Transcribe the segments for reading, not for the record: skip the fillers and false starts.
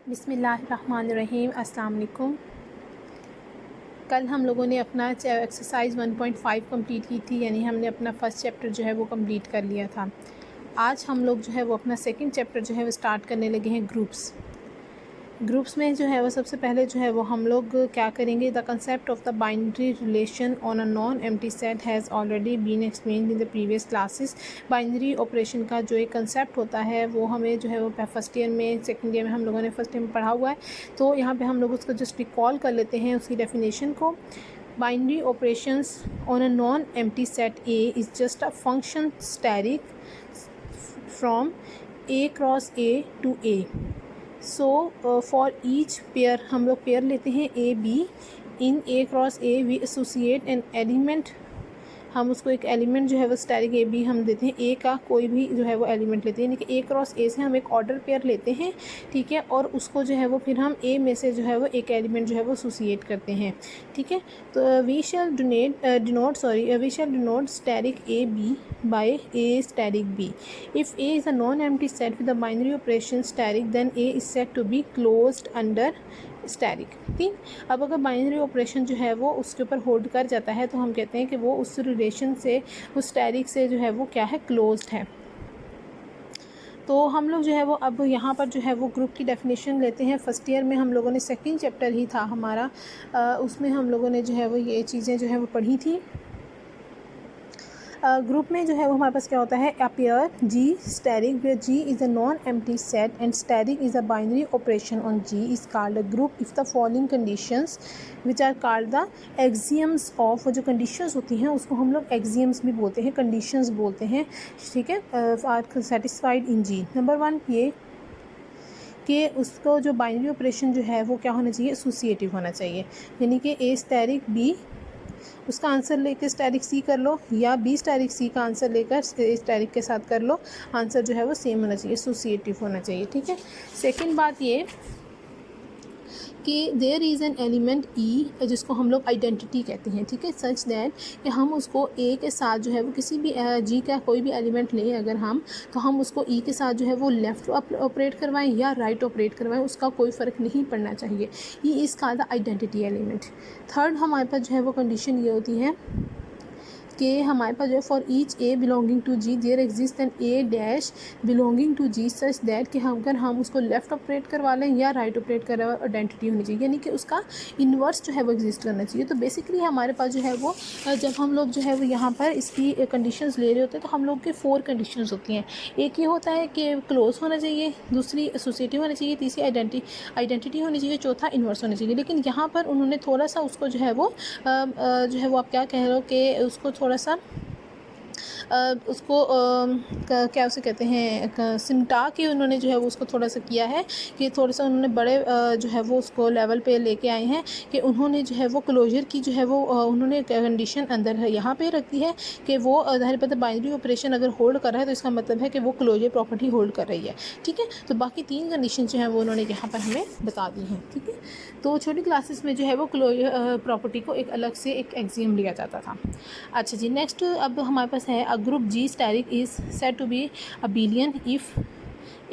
बिस्मिल्लाहिर्रहमानिर्रहीम। अस्सलाम वालेकुम। कल हम लोगों ने अपना एक्सरसाइज 1.5 कंप्लीट की थी, यानी हमने अपना फ़र्स्ट चैप्टर जो है वो कंप्लीट कर लिया था। आज हम लोग जो है वो अपना सेकंड चैप्टर जो है वो स्टार्ट करने लगे हैं ग्रुप्स में जो है वो सबसे पहले जो है वो हम लोग क्या करेंगे, the concept of the binary relation on a non empty set has already been explained in the previous classes. Binary operation का जो एक कंसेप्ट होता है वो हमें जो है वो फर्स्ट ईयर में, सेकंड ईयर में हम लोगों ने फर्स्ट ईयर में पढ़ा हुआ है, तो यहाँ पे हम लोग उसको जस्ट रिकॉल कर लेते हैं उसकी डेफिनेशन को। Binary operations on a non empty set A is just a function static from A cross A to A. So for each pair हम लोग पेयर लेते हैं A B. In A cross A we associate an element, हम उसको एक element जो है वो स्टैटिक ए बी हम देते हैं, ए का कोई भी जो है वो एलिमेंट लेते हैं, यानी कि ए क्रॉस ए से हम एक ऑर्डर पेयर लेते हैं, ठीक है, और उसको जो है वो फिर हम ए में से जो है वो एक एलिमेंट जो है वो एसोसिएट करते हैं, ठीक है। तो we shall denote static A B by A static B. If A is a non empty set with the binary operation static, then A is said to be closed under static, ठीक। अब अगर binary operation जो है वो उसके ऊपर hold कर जाता है तो हम कहते हैं कि वो उस रिलेशन से, उस स्टैटिक से जो है वो क्या है, क्लोज्ड है। तो हम लोग जो है वो अब यहाँ पर जो है वो ग्रुप की डेफिनेशन लेते हैं। फर्स्ट ईयर में हम लोगों ने सेकंड चैप्टर ही था हमारा, उसमें हम लोगों ने जो है वो ये चीज़ें जो है वो पढ़ी थी। ग्रुप में जो है वो हमारे पास क्या होता है, a pair G static where G is a non empty set and static is a binary operation on G is called a group if the following conditions which are called the axioms of. जो conditions होती हैं उसको हम लोग axioms भी बोलते हैं, conditions बोलते हैं, ठीक है, are satisfied in G. Number 1 ये कि उसको जो बाइनरी ऑपरेशन जो है वो क्या होना चाहिए, एसोसिएटिव होना चाहिए, यानी कि ए स्टैटिक बी, उसका आंसर लेकर स्टैटिक सी कर लो, या बी स्टैटिक सी का आंसर लेकर स्टैटिक के साथ कर लो, आंसर जो है वो सेम होना चाहिए, एसोसिएटिव होना चाहिए, ठीक है। सेकंड बात ये कि देयर इज़ एन एलिमेंट ई, जिसको हम लोग आइडेंटिटी कहते हैं, ठीक है, सच दैट कि हम उसको ए के साथ जो है वो किसी भी जी का कोई भी एलिमेंट लें अगर हम, तो हम उसको ई के साथ जो है वो लेफ़्ट ऑपरेट करवाएं या राइट ऑपरेट करवाएं, उसका कोई फ़र्क नहीं पड़ना चाहिए। ये इसका द आइडेंटिटी एलिमेंट। थर्ड हमारे पास जो है वो कंडीशन ये होती है कि हमारे पास जो है for each a belonging to G there exist an a dash belonging to G such that कि अगर हम उसको लेफ़्ट ऑपरेट करवा लें या राइट ऑपरेट करवा, आइडेंटिटी होनी चाहिए, यानी कि उसका इन्वर्स जो है वो एग्जिस्ट करना चाहिए। तो बेसिकली हमारे पास जो है वो जब हम लोग जो है वो यहाँ पर इसकी कंडीशंस ले रहे होते हैं तो हम लोग के 4 कंडीशंस होती हैं। एक ये होता है कि क्लोज होना चाहिए, दूसरी एसोसिएटिव होना चाहिए, तीसरी आइडेंटिटी होनी चाहिए, चौथा इन्वर्स होना चाहिए। लेकिन यहाँ पर उन्होंने थोड़ा सा उसको जो है वो आप क्या कह रहे हो कि उसको थोड़ा सा उसको क्या उसे कहते हैं, सिमटा के उन्होंने जो है वो उसको थोड़ा सा किया है कि थोड़ा सा उन्होंने बड़े जो है वो उसको लेवल पे लेके आए हैं कि उन्होंने जो है वो क्लोजर की जो है वो उन्होंने कंडीशन अंदर है यहाँ पे रखी है कि वो ज़ाहिर बात है बाइनरी ऑपरेशन अगर होल्ड कर रहा है तो इसका मतलब है कि वो क्लोजर प्रॉपर्टी होल्ड कर रही है, ठीक है। तो बाकी 3 कंडीशन जो है वो उन्होंने यहाँ पर हमें बता दी हैं, ठीक है। तो छोटी क्लासेस में जो है वो क्लोजर प्रॉपर्टी को एक अलग से एक एक्सियम लिया जाता था। अच्छा जी, नेक्स्ट अब हमारे पास है a group G static is said to be abelian if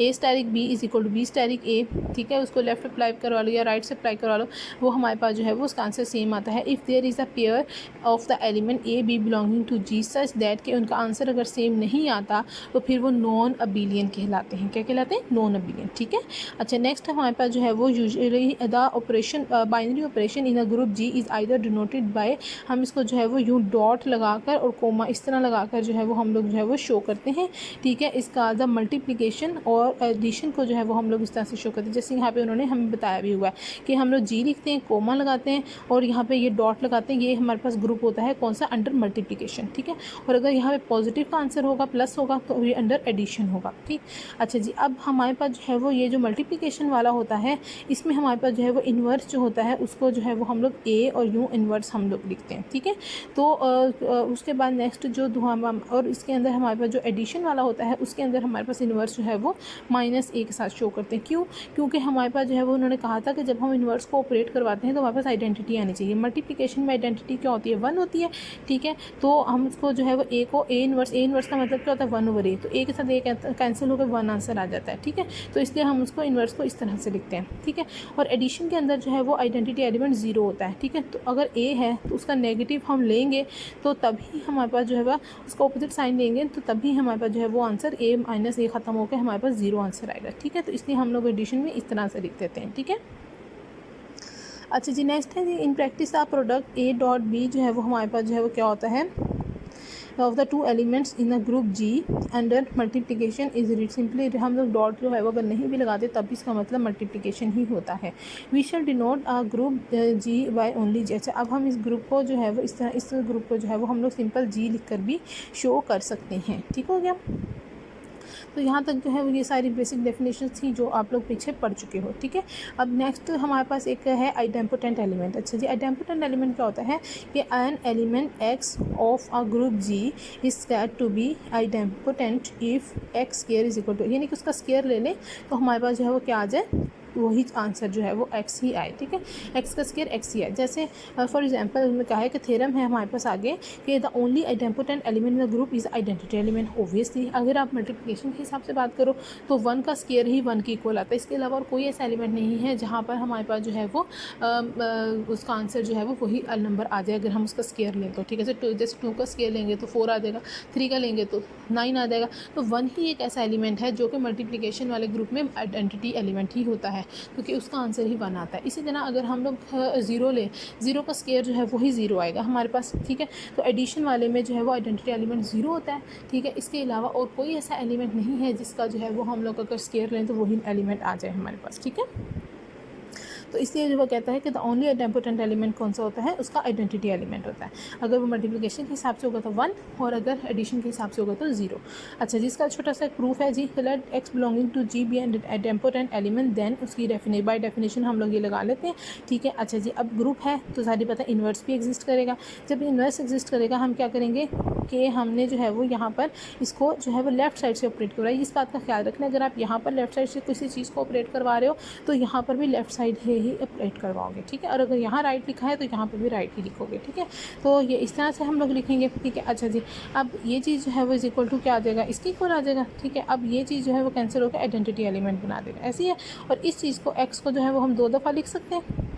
a static b is equal to b static a, ठीक है। उसको लेफ्ट अप्लाई करवा लो या राइट से अप्लाई करवा लो, वो हमारे पास जो है वो उसका आंसर सेम आता है। If there is a pair of the element a b belonging to G such that कि उनका आंसर अगर सेम नहीं आता तो फिर वो नॉन अबिलियन कहलाते हैं। क्या कहलाते हैं? नॉन अबिलियन, ठीक है। अच्छा, नेक्स्ट हमारे पास जो है वो usually the operation binary operation in a group G is either denoted by, हम इसको जो है वो यूँ डॉट लगाकर और कोमा इस तरह लगाकर जो है वो हम लोग जो है वो शो करते हैं, ठीक है। इसका द मल्टीप्लिकेशन और एडिशन को जो है वो हम लोग इस तरह से शो करते हैं, जैसे यहाँ पे उन्होंने हमें बताया भी हुआ है कि हम लोग जी लिखते हैं, कोमा लगाते हैं और यहाँ पे ये डॉट लगाते हैं, ये हमारे पास ग्रुप होता है कौन सा, अंडर मल्टीप्लिकेशन, ठीक है। और अगर यहाँ पे पॉजिटिव का आंसर होगा, प्लस होगा, तो ये अंडर एडिशन होगा, ठीक। अच्छा जी, अब हमारे पास जो है वो ये जो मल्टीप्लिकेशन वाला होता है इसमें हमारे पास जो है वो इन्वर्स जो होता है उसको जो है वो हम लोग ए और यूँ इन्वर्स हम लोग लिखते हैं, ठीक है। तो उसके बाद नेक्स्ट जो और इसके अंदर हमारे पास जो एडिशन वाला होता है उसके अंदर हमारे पास इन्वर्स जो है वो -a के साथ शो करते हैं। क्यों? क्योंकि हमारे पास जो है वो उन्होंने कहा था कि जब हम इन्वर्स को ऑपरेट करवाते हैं तो हमारे पास आइडेंटिटी आनी चाहिए। मल्टीप्लिकेशन में आइडेंटिटी क्या होती है? 1 होती है, ठीक है। तो हम उसको जो है वो a को a इन्वर्स का मतलब क्या होता है? 1/a। तो a के साथ a कैंसिल होकर 1 आंसर आ जाता है, ठीक है। तो इसलिए हम उसको इन्वर्स को इस तरह से लिखते हैं, ठीक है। और एडिशन के अंदर जो है वो आइडेंटिटी एलिमेंट 0 होता है, ठीक है। तो अगर a है तो उसका नेगेटिव हम लेंगे तो तभी हमारे पास जो है वह उसका ऑपोजिट साइन लेंगे तो तभी हमारे पास जो है वो आंसर a ख़त्म होकर हमारे पास 0 आंसर आएगा, ठीक है। तो इसलिए हम लोग एडिशन में इस तरह से लिख देते हैं, ठीक है। अच्छा जी, नेक्स्ट है जी, इन प्रैक्टिस आप प्रोडक्ट a.b जो है वो हमारे पास जो है वो क्या होता है? Of the 2 elements in a group G under multiplication is read. Simply हम लोग डॉट जो है वो अगर नहीं भी लगाते तब भी इसका मतलब मल्टीप्लिकेशन ही होता है। We shall denote a group G by only G। अच्छा, अब हम इस ग्रुप को जो है वो इस ग्रुप को जो है वो हम लोग सिंपल G लिख कर भी शो कर सकते हैं, ठीक हो गया। तो यहाँ तक जो है वो ये सारी बेसिक डेफिनेशन थी जो आप लोग पीछे पढ़ चुके हो, ठीक है। अब नेक्स्ट हमारे पास एक है आइडेम्पोटेंट एलिमेंट। अच्छा जी, आइडेम्पोटेंट एलिमेंट क्या होता है कि an element x of a group G is said to be idempotent if x square is equal to, यानी कि उसका स्क्वायर ले लें तो हमारे पास जो है वो क्या आ जाए? वही आंसर जो है वो x ही आए, ठीक है। x का स्क्वायर x ही आए। जैसे फॉर एग्जांपल में कहा है कि थ्योरम है हमारे पास आगे कि the only idempotent element in the group is identity element. Obviously अगर आप मल्टीप्लिकेशन के हिसाब से बात करो तो 1 का स्क्वायर ही 1 के इक्वल आता है। इसके अलावा और कोई ऐसा एलिमेंट नहीं है जहाँ पर हमारे पास जो है वो उसका आंसर जो है वो वही नंबर आ जाए अगर हम उसका स्क्वायर लें तो, ठीक है। जैसे 2 का स्क्वायर लेंगे तो 4 आ जाएगा, 3 का लेंगे तो 9 आ जाएगा। तो 1 ही एक ऐसा एलिमेंट है जो कि मल्टीप्लिकेशन वाले ग्रुप में आइडेंटिटी एलिमेंट ही होता है, क्योंकि उसका आंसर ही 1 आता है। इसी तरह अगर हम लोग 0 लें, 0 का स्क्वायर जो है वही 0 आएगा हमारे पास, ठीक है। तो एडिशन वाले में जो है वो आइडेंटिटी एलिमेंट 0 होता है, ठीक है। इसके अलावा और कोई ऐसा एलिमेंट नहीं है जिसका जो है वो हम लोग अगर स्क्वायर लें तो वही एलिमेंट आ जाए हमारे पास, ठीक है। तो इसलिए जो वो कहता है कि द ओनली आइडेम्पोटेंट एलिमेंट कौन सा होता है? उसका आइडेंटिटी एलिमेंट होता है। अगर वो मल्टीप्लिकेशन के हिसाब से होगा तो 1 और अगर एडिशन के हिसाब से होगा तो 0। अच्छा, जिसका छोटा सा एक प्रूफ है जी, let x belonging to G be and idempotent element, then उसकी बाय डेफिनेशन हम लोग ये लगा लेते हैं, ठीक है। अच्छा जी, अब ग्रुप है तो सारी पता है इन्वर्स भी एग्जिस्ट करेगा। जब इन्वर्स एग्जिस्ट करेगा हम क्या करेंगे कि हमने जो है वो यहाँ पर इसको जो है वो लेफ्ट साइड से ऑपरेट करवाई। इस बात का ख्याल रखना, अगर आप यहाँ पर लेफ्ट साइड से किसी चीज़ को ऑपरेट करवा रहे हो तो यहाँ पर भी लेफ्ट साइड ही ऑपरेट करवाओगे, ठीक है। और अगर यहाँ राइट लिखा है तो यहाँ पर भी राइट ही लिखोगे, ठीक है। तो ये इस तरह से हम लोग लिखेंगे, ठीक है। अच्छा जी, अब ये चीज़ जो है वो इज इक्वल टू क्या आ जाएगा? इसके इक्वल आ जाएगा, ठीक है। अब ये चीज़ जो है वो कैंसिल होकर आइडेंटिटी एलिमेंट बना देगा, ऐसी है। और इस चीज़ को एक्स को जो है वो हम 2 दफ़ा लिख सकते हैं,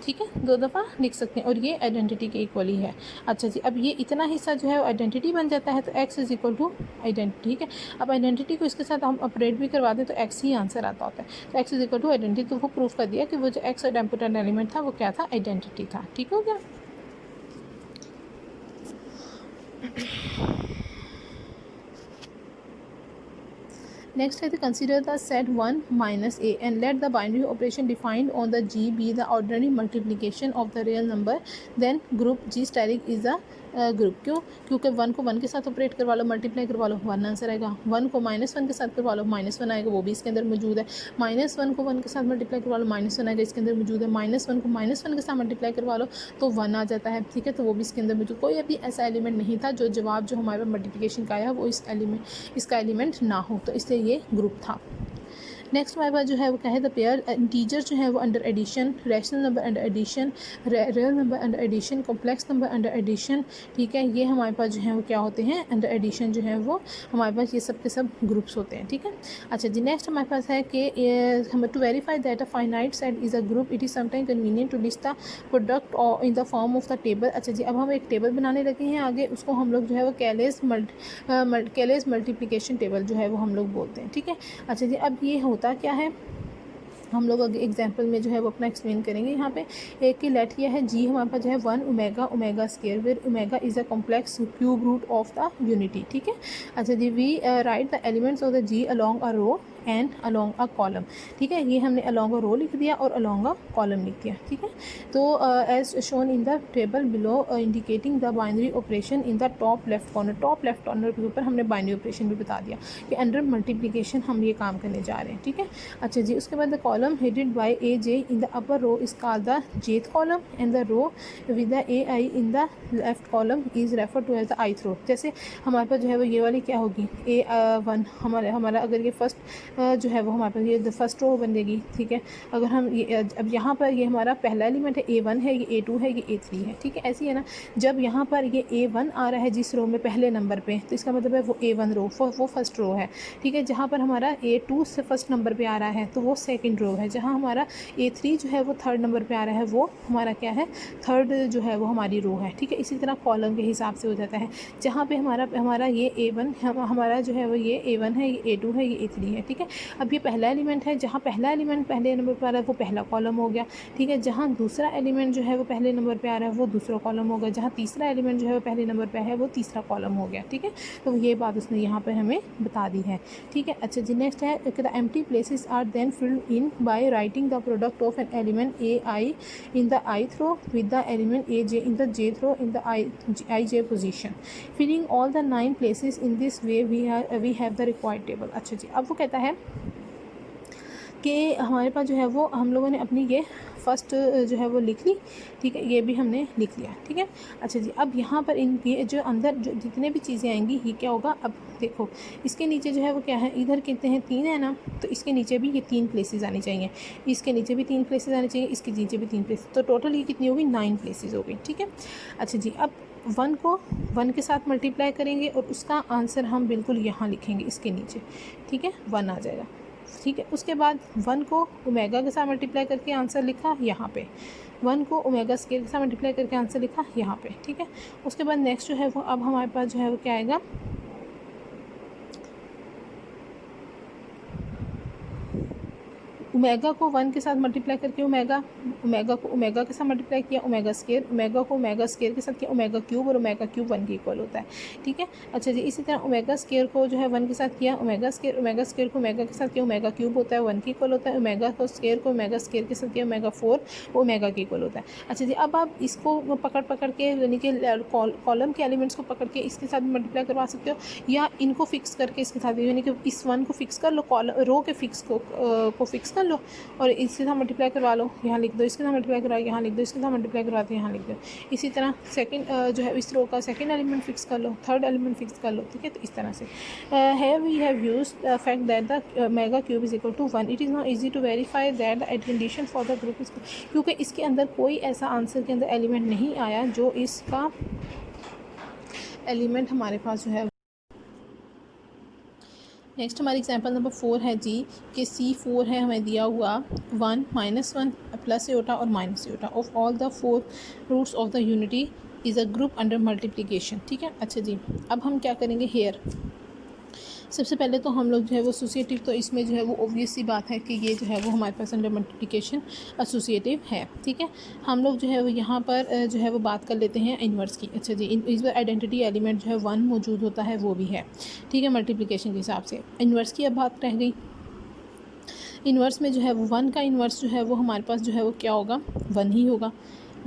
ठीक है, 2 दफ़ा लिख सकते हैं और ये आइडेंटिटी के इक्वल ही है। अच्छा जी, अब ये इतना हिस्सा जो है आइडेंटिटी बन जाता है तो x is equal to identity, ठीक है। अब आइडेंटिटी को इसके साथ हम ऑपरेट भी करवा दें तो x ही आंसर आता होता है। तो x is equal to identity, तो वो प्रूफ कर दिया कि वो जो x आइडेम्पोटेंट एलिमेंट था वो क्या था? आइडेंटिटी था, ठीक हो गया। Next है to consider the set 1 minus a and let the binary operation defined on the G be the ordinary multiplication of the real number, then group G steric is a group. क्यों? क्योंकि 1 को 1 के साथ operate करवा लो, multiply करवा लो, 1 answer आएगा। 1 को -1 के साथ करवा लो, -1 आएगा, वो भी इसके अंदर मौजूद है। -1 को 1 के साथ मल्टीप्लाई करवा लो, -1 आएगा, इसके अंदर मौजूद है। -1 को -1 के साथ मल्टीप्लाई करवा लो तो 1 आ जाता है, ठीक है। तो वो भी इसके अंदर मौजूद। कोई अभी ऐसा एलिमेंट नहीं था जो जवाब जो हमारे मल्टीप्लिकेशन का आया वो इसका एलिमेंट ना हो, तो इसलिए ये ग्रुप था। नेक्स्ट हमारे पास जो है वो क्या है? द पेयर इंटीजर जो है वो under addition, rational number under addition, real number under addition, complex number under addition, ठीक है। ये हमारे पास जो है वो क्या होते हैं? अंडर एडिशन जो है वो हमारे पास ये सब के सब ग्रुप्स होते हैं, ठीक है। अच्छा जी, नेक्स्ट हमारे पास है कि हम to verify that a finite set is a group it is sometime convenient to list the product और in the form of the table. अच्छा जी, अब हम एक टेबल बनाने लगे हैं आगे, उसको हम लोग जो है वो कैलेस मल्टीप्लिकेशन टेबल जो है वो हम लोग बोलते हैं, ठीक है। अच्छा जी, अब ये होता क्या है हम लोग अगर एग्जाम्पल में जो है वो अपना एक्सप्लेन करेंगे। यहाँ पे एक की लेट किया है जी, हमारे पास जो है 1 omega omega square where omega is a complex cube root of the unity, ठीक है। अच्छा जी, we write the elements of the G along a row and along a column. ठीक है, ये हमने अलॉन्ग अ रो लिख दिया और अलॉन्ग अ कॉलम लिख दिया। ठीक है, तो as shown in the table below indicating the binary operation in the top left corner. Top left corner के ऊपर हमने बाइनरी ऑपरेशन भी बता दिया कि अंडर मल्टीप्लिकेशन हम ये काम करने जा रहे हैं। ठीक है, अच्छा जी, उसके बाद the column headed by a j in the upper row is called the jth column and the row with the a i in the left column is refer to as the ith row. जैसे हमारे पास जो है वो ये वाली क्या होगी A1, हमारा अगर ये फर्स्ट जो है वो हमारे पास ये फर्स्ट रो बनेगी। ठीक है, अगर हम ये अब यहाँ पर ये हमारा पहला एलिमेंट है A1 है, ये A2 है, ये A3 है। ठीक है, ऐसी है ना, जब यहाँ पर ये A1 आ रहा है जिस रो में पहले नंबर पे, तो इसका मतलब है वो A1 रो वो फर्स्ट रो है। ठीक है, जहाँ पर हमारा A2 से फर्स्ट नंबर पे आ रहा है तो वो सेकंड रो है। जहाँ हमारा A3 जो है वो थर्ड नंबर पे आ रहा है वो हमारा क्या है, थर्ड जो है वो हमारी रो है। ठीक है, इसी तरह कॉलम के हिसाब से हो जाता है। जहाँ पे हमारा ये A1 हमारा जो है वो ये A1 है, ये A2 है, ये A3 है। ठीक है, अब ये पहला एलिमेंट है, जहाँ पहला एलिमेंट पहले नंबर पर आ रहा है वो पहला कॉलम हो गया। ठीक है, जहाँ दूसरा एलिमेंट जो है वो पहले नंबर पे आ रहा है वो दूसरा कॉलम हो गया। जहाँ तीसरा एलिमेंट जो है वो पहले नंबर पे है वो तीसरा कॉलम हो गया। ठीक है, तो ये बात उसने यहाँ पर हमें बता दी है। ठीक है, अच्छा जी, नेक्स्ट है the empty places are then filled in by writing the product of an element a i in the ith row with the element aj in the jth row in the ij position, filling all the 9 places in this way we have the required table। अच्छा जी, अब वो कहता है कि हमारे पास जो है वो हम लोगों ने अपनी ये फर्स्ट जो है वो लिख ली। ठीक है, ये भी हमने लिख लिया। ठीक है, अच्छा जी, अब यहाँ पर इन ये जो अंदर जो जितने भी चीज़ें आएंगी ये क्या होगा, अब देखो इसके नीचे जो है वो क्या है, इधर कितने हैं, 3 है ना, तो इसके नीचे भी ये 3 प्लेसेस आनी चाहिए, इसके नीचे भी 3 प्लेसेस आने चाहिए, इसके नीचे भी 3 प्लेसेस, तो टोटल ये कितनी होगी, 9 प्लेसेस हो गई। ठीक है, अच्छा जी, अब 1 को 1 के साथ मल्टीप्लाई करेंगे और उसका आंसर हम बिल्कुल यहाँ लिखेंगे इसके नीचे। ठीक है, 1 आ जाएगा। ठीक है, उसके बाद 1 को ओमेगा के साथ मल्टीप्लाई करके आंसर लिखा यहाँ पे, 1 को ओमेगा स्केयर के साथ मल्टीप्लाई करके आंसर लिखा यहाँ पे। ठीक है, उसके बाद नेक्स्ट जो है वो अब हमारे पास जो है वो क्या आएगा, ओमेगा को 1 के साथ मल्टीप्लाई करके ओमेगा को ओमेगा के साथ मल्टीप्लाई किया, ओमेगा स्केयर, ओमेगा को ओमेगा स्केयर के साथ किया, ओमेगा क्यूब, और ओमेगा क्यूब 1 के इक्वल होता है। ठीक है, अच्छा जी, इसी तरह ओमेगा स्केयर को जो है 1 के साथ किया, ओमेगा स्केयर को ओमेगा के साथ किया, ओमेगा क्यूब होता है 1 के इक्वल होता है, ओमेगा को ओमेगा स्केयर के साथ किया, ओमेगा 4 वो ओमेगा के इक्वल होता है। अच्छा जी, अब आप इसको पकड़ के यानी कि कॉलम के एलिमेंट्स को पकड़ के इसके साथ मल्टीप्लाई करवा सकते हो, या इनको फिक्स करके इसके साथ, यानी कि इस 1 को फिक्स कर लो, रो के फिक्स को फिक्स कर लो और इसके साथ मल्टीप्लाई करवा लो, यहाँ लिख दो, इसके साथ मल्टीप्लाई करवा, यहाँ लिख दो, इसके साथ मल्टीप्लाई करवाते यहाँ लिख दो। इसी तरह सेकंड जो है इस रो का सेकंड एलिमेंट फिक्स कर लो, थर्ड एलिमेंट फिक्स कर लो। ठीक है, तो इस तरह से we have used the fact that the mega cube is equal to 1। It is not easy to verify that the condition for the group is, क्योंकि इसके अंदर कोई ऐसा आंसर के अंदर एलिमेंट नहीं आया जो इसका एलिमेंट हमारे पास जो है। नेक्स्ट हमारी एग्जांपल नंबर 4 है जी कि C4 है हमें दिया हुआ 1 -1 प्लस एटा और minus eta of all the 4 roots of the unity is a group under multiplication. ठीक है, अच्छा जी, अब हम क्या करेंगे हेयर, सबसे पहले तो हम लोग जो है वो एसोसिएटिव, तो इसमें जो है वो ऑब्वियस सी बात है कि ये जो है वो हमारे पास अंडर मल्टीप्लिकेशन एसोसिएटिव है। ठीक है, हम लोग जो है वो यहाँ पर जो है वो बात कर लेते हैं इन्वर्स की। अच्छा जी, इस पर आइडेंटिटी एलिमेंट जो है 1 मौजूद होता है वो भी है। ठीक है, मल्टीप्लिकेशन के हिसाब से इन्वर्स की अब बात रह गई। इन्वर्स में जो है वो 1 का इन्वर्स जो है वो हमारे पास जो है वो क्या होगा, 1 ही होगा।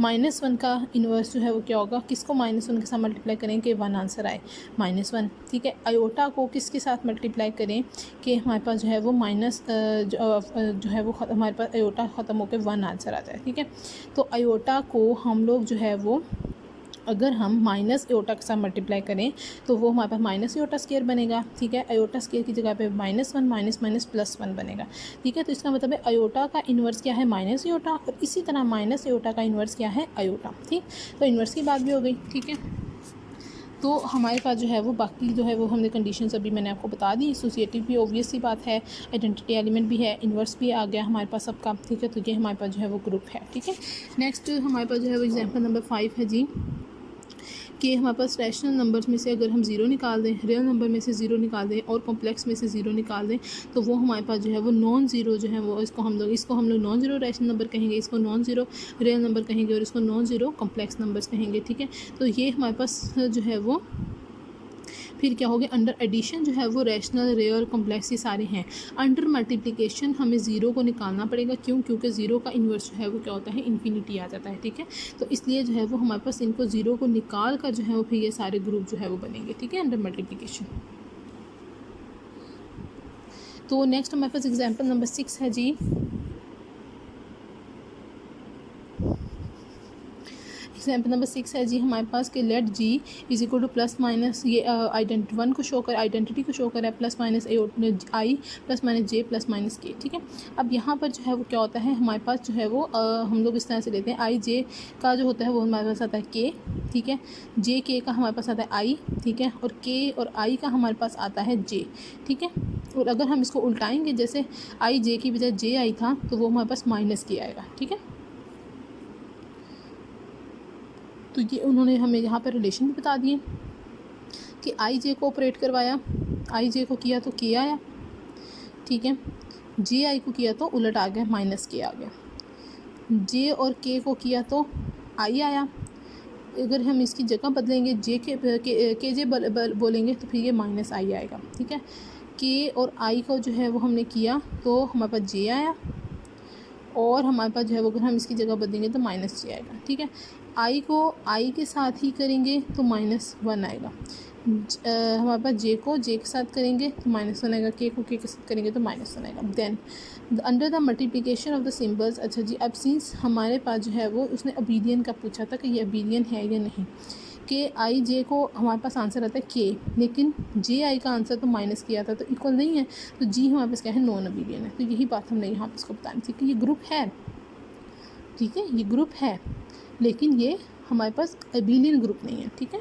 -1 का इन्वर्स जो है वो क्या होगा, किसको -1 के साथ मल्टीप्लाई करें कि 1 आंसर आए, -1। ठीक है, आयोटा को किसके साथ मल्टीप्लाई करें कि हमारे पास जो है वो माइनस जो है वो हमारे पास आयोटा ख़त्म होकर 1 आंसर आ जाए। ठीक है, तो आयोटा को हम लोग जो है वो अगर हम माइनस एटा के साथ मल्टीप्लाई करें तो वो हमारे पास माइनस एटा स्केयर बनेगा। ठीक है, आयोटा स्केयर की जगह पे -1 माइनस +1 बनेगा। ठीक है, तो इसका मतलब है आयोटा का इन्वर्स क्या है, माइनस एटा, और इसी तरह माइनस एटा का इन्वर्स क्या है, आयोटा। ठीक, तो इन्वर्स की बात भी हो गई। ठीक है, तो हमारे पास जो है वो बाकी जो है वो हमने कंडीशंस अभी मैंने आपको बता दी। एसोसिएटिव भी ऑब्वियस सी बात है, आइडेंटिटी एलिमेंट भी है, इन्वर्स भी आ गया हमारे पास सबका। ठीक है, तो ये हमारे पास जो है वो ग्रुप है। ठीक है, नेक्स्ट हमारे पास जो है वो एग्जाम्पल नंबर 5 है जी कि हमारे पास रैशनल नंबर्स में से अगर हम 0 निकाल दें, रियल नंबर में से 0 निकाल दें और कॉम्प्लेक्स में से 0 निकाल दें, तो वो हमारे पास जो है वो नॉन ज़ीरो जो है वो इसको हम लोग नॉन ज़ीरो रैशनल नंबर कहेंगे, इसको नॉन ज़ीरो रियल नंबर कहेंगे और इसको नॉन ज़ीरो कॉम्प्लेक्स नंबर्स कहेंगे। ठीक है, तो ये हमारे पास जो है वो फिर क्या हो गया, अंडर एडिशन जो है वो रैशनल, रियल, कॉम्प्लेक्स ये सारे हैं। अंडर मल्टीप्लिकेशन हमें ज़ीरो को निकालना पड़ेगा, क्यों? क्योंकि ज़ीरो का इन्वर्स जो है वो क्या होता है, इन्फिनिटी आ जाता है, ठीक है। तो इसलिए जो है वो हमारे पास इनको ज़ीरो को निकाल कर जो है वो फिर ये सारे ग्रुप जो है वो बनेंगे, ठीक है, अंडर मल्टीप्लिकेशन। तो नेक्स्ट हमारे पास एग्जाम्पल नंबर 6 है जी। एग्जाम्पल नंबर 6 है जी हमारे पास कि let G is equal to plus minus, ये आइडेंटी वन को शो कर, आइडेंटिटी को शो कर है, plus minus i plus minus j plus minus k, ठीक है। अब यहाँ पर जो है वो क्या होता है, हमारे पास जो है वो हम लोग इस तरह से लेते हैं, आई जे का जो होता है वो हमारे पास आता है के, ठीक है, जे के का हमारे पास आता है आई, ठीक है, और के और आई का हमारे पास आता है जे, ठीक है। और अगर हम इसको उल्टाएंगे, जैसे आई जे की बजाय जे आई था, तो वो हमारे पास माइनस के आएगा, ठीक है। तो ये उन्होंने हमें यहाँ पर रिलेशन भी बता दिए कि आई जे को ऑपरेट करवाया, आई जे को किया तो के आया, ठीक है, जे आई को किया तो उलट आ गया, माइनस के आ गया, जे और के को किया तो आई आया। अगर हम इसकी जगह बदलेंगे, जे के जे बोलेंगे तो फिर ये माइनस आई आएगा, ठीक है। के और आई को जो है वो हमने किया तो हमारे पास जे आया, और हमारे पास जो है वो अगर हम इसकी जगह बदलेंगे तो माइनस जे आएगा, ठीक है। आई को आई के साथ ही करेंगे तो -1 आएगा, हमारे पास जे को जे के साथ करेंगे तो -1 आएगा, के को के साथ करेंगे तो -1 आएगा। Then under the multiplication of the symbols, अच्छा जी, अब सिंस हमारे पास जो है वो उसने अबीलियन का पूछा था कि ये अबीलियन है या नहीं, के आई जे को हमारे पास आंसर आता है के, लेकिन जे आई का आंसर तो माइनस किया था तो इक्वल नहीं है, तो जी हमारे पास क्या है, नॉन अबीलियन है। तो यही बात हमने यहाँ पर इसको बतानी थी कि ये ग्रुप है, ठीक है, ये ग्रुप है, लेकिन ये हमारे पास अबीलियन ग्रुप नहीं है, ठीक है।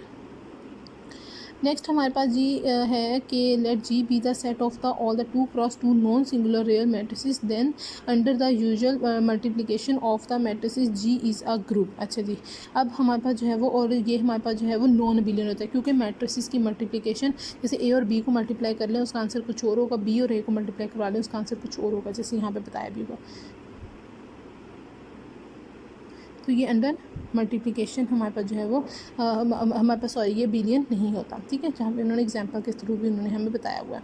नेक्स्ट हमारे पास जी है कि let G be the set of the all the 2x2 non singular real matrices, then under the usual multiplication of the matrices G is a group. अच्छा जी, अब हमारे पास जो है वो, और ये हमारे पास जो है वो नॉन अबीलियन होता है, क्योंकि मैट्रिसेस की मल्टीप्लिकेशन, जैसे ए और बी को मल्टीप्लाई कर लें उसका आंसर कुछ और होगा, बी और ए को मल्टीप्लाई करवा लें उसका आंसर कुछ और होगा, जैसे यहाँ पर बताया भी होगा। तो ये अंडर मल्टीप्लिकेशन हमारे पास जो है वो हमारे पास, सॉरी, ये बिलियन नहीं होता, ठीक है, जहाँ पे उन्होंने एग्जांपल के थ्रू भी उन्होंने हमें बताया हुआ है।